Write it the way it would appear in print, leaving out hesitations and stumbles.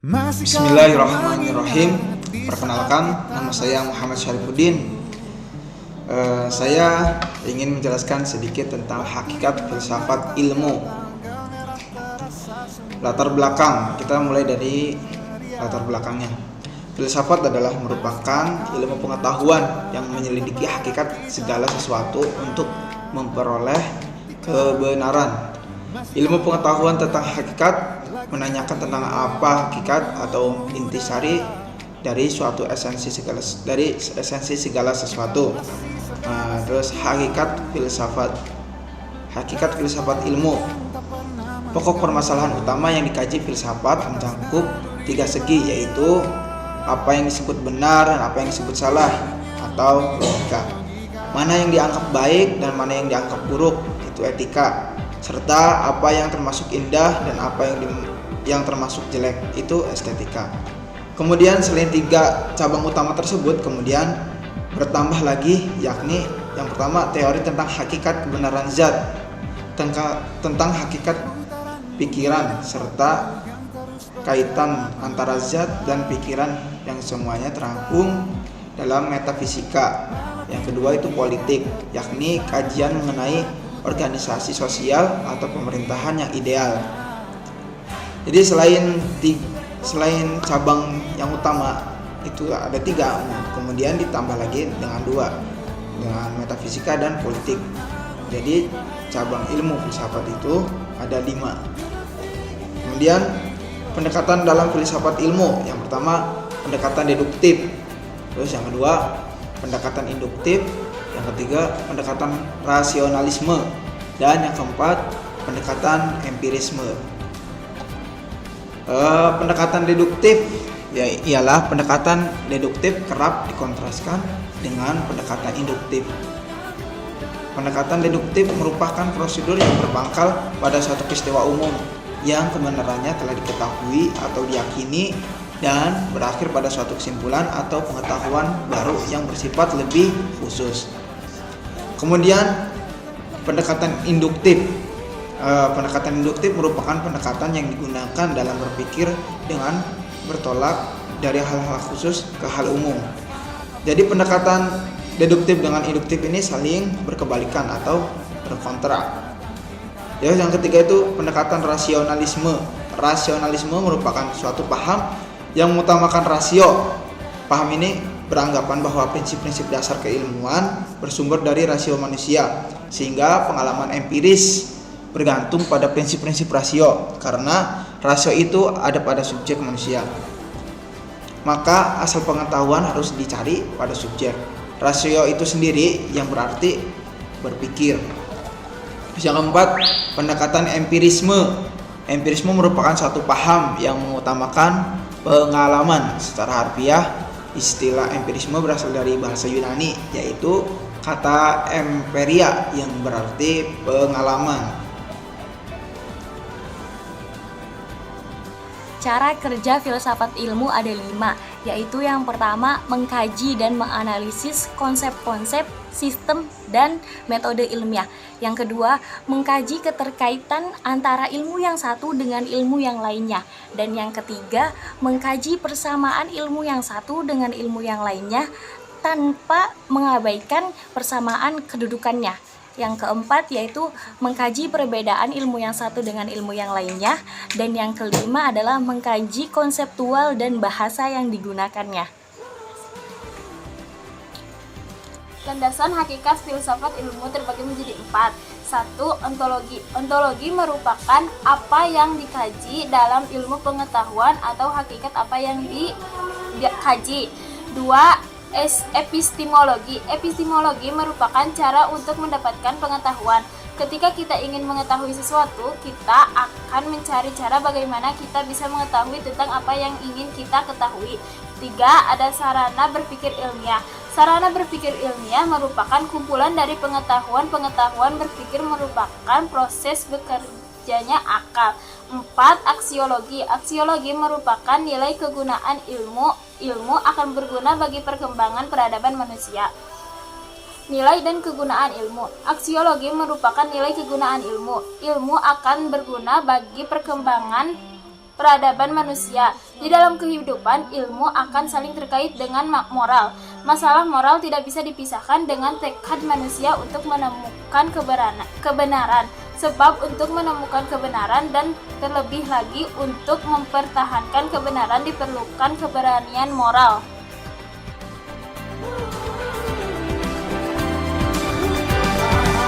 Bismillahirrahmanirrahim. Perkenalkan, nama saya Muhammad Syarifuddin. Saya ingin menjelaskan sedikit tentang hakikat filsafat ilmu. Latar belakang, kita mulai dari latar belakangnya. Filsafat adalah merupakan ilmu pengetahuan yang menyelidiki hakikat segala sesuatu untuk memperoleh kebenaran. Ilmu pengetahuan tentang hakikat menanyakan tentang apa hakikat atau intisari dari suatu esensi segala sesuatu. Terus hakikat filsafat ilmu. Pokok permasalahan utama yang dikaji filsafat mencakup tiga segi, yaitu apa yang disebut benar dan apa yang disebut salah atau logika. Mana yang dianggap baik dan mana yang dianggap buruk, itu etika. Serta apa yang termasuk indah dan apa yang termasuk jelek, itu estetika. Kemudian selain tiga cabang utama tersebut, kemudian bertambah lagi, yakni yang pertama teori tentang hakikat kebenaran zat, tentang hakikat pikiran, serta kaitan antara zat dan pikiran yang semuanya terangkum dalam metafisika. Yang kedua itu politik, yakni kajian mengenai organisasi sosial atau pemerintahan yang ideal. Jadi selain cabang yang utama itu ada tiga, kemudian ditambah lagi dengan dua, dengan metafisika dan politik. Jadi cabang ilmu filsafat itu ada 5. Kemudian pendekatan dalam filsafat ilmu, yang pertama pendekatan deduktif, terus yang kedua pendekatan induktif, yang ketiga pendekatan rasionalisme, dan yang keempat pendekatan empirisme. Pendekatan deduktif ialah pendekatan deduktif kerap dikontraskan dengan pendekatan induktif. Pendekatan deduktif merupakan prosedur yang berpangkal pada suatu peristiwa umum yang kebenarannya telah diketahui atau diyakini dan berakhir pada suatu kesimpulan atau pengetahuan baru yang bersifat lebih khusus. Kemudian pendekatan induktif. Pendekatan induktif merupakan pendekatan yang digunakan dalam berpikir dengan bertolak dari hal-hal khusus ke hal umum. Jadi pendekatan deduktif dengan induktif ini saling berkebalikan atau berkontra. Ya, yang ketiga itu pendekatan rasionalisme. Rasionalisme merupakan suatu paham yang mengutamakan rasio. Paham ini beranggapan bahwa prinsip-prinsip dasar keilmuan bersumber dari rasio manusia, sehingga pengalaman empiris bergantung pada prinsip-prinsip rasio, karena rasio itu ada pada subjek manusia. Maka asal pengetahuan harus dicari pada subjek. Rasio itu sendiri yang berarti berpikir. Yang keempat, pendekatan empirisme. Empirisme merupakan satu paham yang mengutamakan pengalaman. Secara harfiah, istilah empirisme berasal dari bahasa Yunani, yaitu kata emperia yang berarti pengalaman. Cara kerja filsafat ilmu ada 5, yaitu yang pertama mengkaji dan menganalisis konsep-konsep, sistem, dan metode ilmiah. Yang kedua, mengkaji keterkaitan antara ilmu yang satu dengan ilmu yang lainnya. Dan yang ketiga, mengkaji persamaan ilmu yang satu dengan ilmu yang lainnya tanpa mengabaikan persamaan kedudukannya. Yang keempat yaitu mengkaji perbedaan ilmu yang satu dengan ilmu yang lainnya. Dan yang kelima adalah mengkaji konseptual dan bahasa yang digunakannya. Landasan hakikat filsafat ilmu terbagi menjadi 4. 1. Ontologi. Ontologi merupakan apa yang dikaji dalam ilmu pengetahuan atau hakikat apa yang dikaji. 2. Epistemologi. Epistemologi merupakan cara untuk mendapatkan pengetahuan. Ketika kita ingin mengetahui sesuatu, kita akan mencari cara bagaimana kita bisa mengetahui tentang apa yang ingin kita ketahui. 3. Ada sarana berpikir ilmiah. Sarana berpikir ilmiah merupakan kumpulan dari pengetahuan. Pengetahuan berpikir merupakan proses bekerjanya akal. 4. Aksiologi. Aksiologi merupakan nilai kegunaan ilmu. Ilmu akan berguna bagi perkembangan peradaban manusia. Nilai dan kegunaan ilmu. Aksiologi merupakan nilai kegunaan ilmu. Ilmu akan berguna bagi perkembangan peradaban manusia. Di dalam kehidupan, ilmu akan saling terkait dengan moral. Masalah moral tidak bisa dipisahkan dengan tekad manusia untuk menemukan kebenaran. Sebab untuk menemukan kebenaran dan terlebih lagi untuk mempertahankan kebenaran diperlukan keberanian moral.